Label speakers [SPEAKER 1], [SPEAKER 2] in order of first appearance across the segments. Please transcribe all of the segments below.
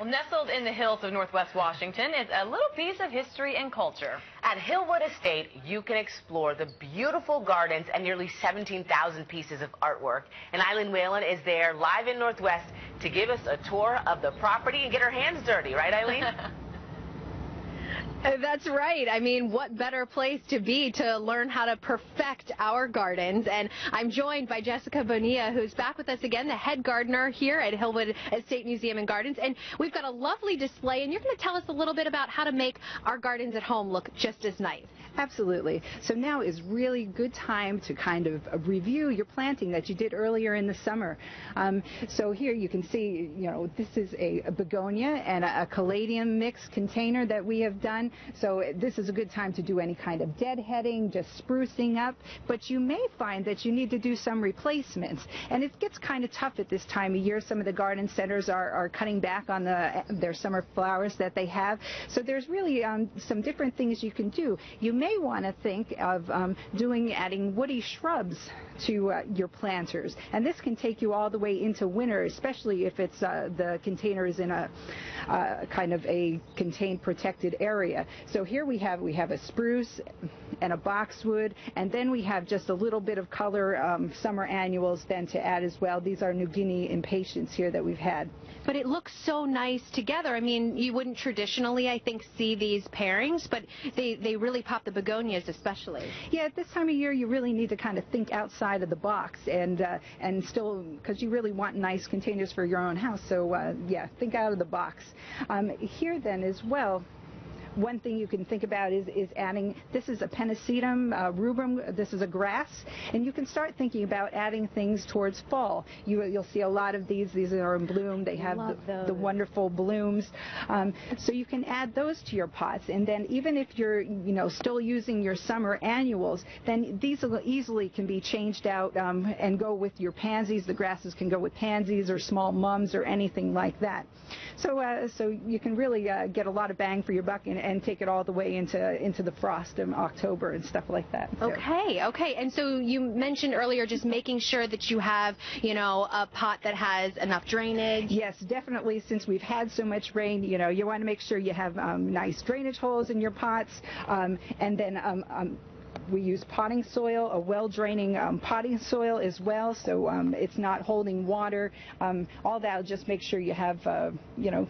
[SPEAKER 1] Well, nestled in the hills of Northwest Washington is a little piece of history and culture.
[SPEAKER 2] At Hillwood Estate, you can explore the beautiful gardens and nearly 17,000 pieces of artwork. And Eileen Whalen is there live in Northwest to give us a tour of the property and get her hands dirty. Right, Eileen?
[SPEAKER 3] That's right. I mean, what better place to be to learn how to perfect our gardens? And I'm joined by Jessica Bonilla, who's back with us again, the head gardener here at Hillwood Estate Museum and Gardens. And we've got a lovely display, and you're going to tell us a little bit about how to make our gardens at home look just as nice.
[SPEAKER 4] Absolutely. So now is really good time to kind of review your planting that you did earlier in the summer. So here you can see, this is a begonia and a caladium mix container that we have done. So this is a good time to do any kind of deadheading, just sprucing up. But you may find that you need to do some replacements. And it gets kind of tough at this time of year. Some of the garden centers are cutting back on their summer flowers that they have. So there's really some different things you can do. You may want to think of adding woody shrubs to your planters, and this can take you all the way into winter, especially if it's the container is in a kind of a contained protected area. So here we have a spruce and a boxwood, and then we have just a little bit of color summer annuals then to add as well. These are New Guinea impatiens here that we've had.
[SPEAKER 3] But it looks so nice together. I mean, you wouldn't traditionally, I think, see these pairings, but they really pop, the begonias especially.
[SPEAKER 4] Yeah, at this time of year, you really need to kind of think outside of the box, and still, because you really want nice containers for your own house. So yeah, think out of the box. Here then as well, one thing you can think about is adding, this is a Pennisetum rubrum, this is a grass, and you can start thinking about adding things towards fall. You'll see a lot of these are in bloom, they have the wonderful blooms. So you can add those to your pots, and then even if you're still using your summer annuals, then these easily can be changed out and go with your pansies. The grasses can go with pansies or small mums or anything like that. So you can really get a lot of bang for your buck and take it all the way into the frost in October and stuff like that. So.
[SPEAKER 3] Okay. And so you mentioned earlier just making sure that you have, a pot that has enough drainage.
[SPEAKER 4] Yes, definitely. Since we've had so much rain, you want to make sure you have nice drainage holes in your pots, and then we use potting soil, a well-draining potting soil as well, so it's not holding water. All that will just make sure you have,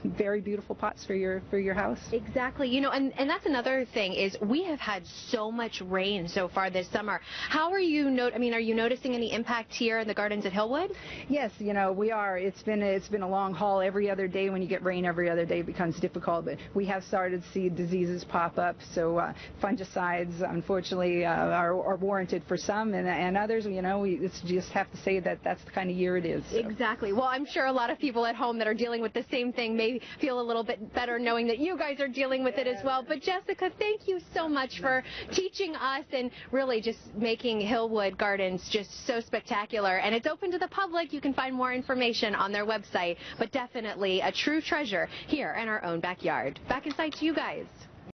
[SPEAKER 4] very beautiful pots for your house.
[SPEAKER 3] Exactly. And that's another thing is we have had so much rain so far this summer. How are you? Are you noticing any impact here in the gardens at Hillwood?
[SPEAKER 4] Yes, we are. It's been a long haul. Every other day when you get rain, every other day it becomes difficult. But we have started to see diseases pop up. So fungicides, unfortunately, are warranted for some, and others, we just have to say that that's the kind of year it is. So.
[SPEAKER 3] Exactly. Well, I'm sure a lot of people at home that are dealing with the same thing may feel a little bit better knowing that you guys are dealing with it as well. But Jessica, thank you so much for teaching us and really just making Hillwood Gardens just so spectacular. And it's open to the public. You can find more information on their website, but definitely a true treasure here in our own backyard. Back inside to you guys.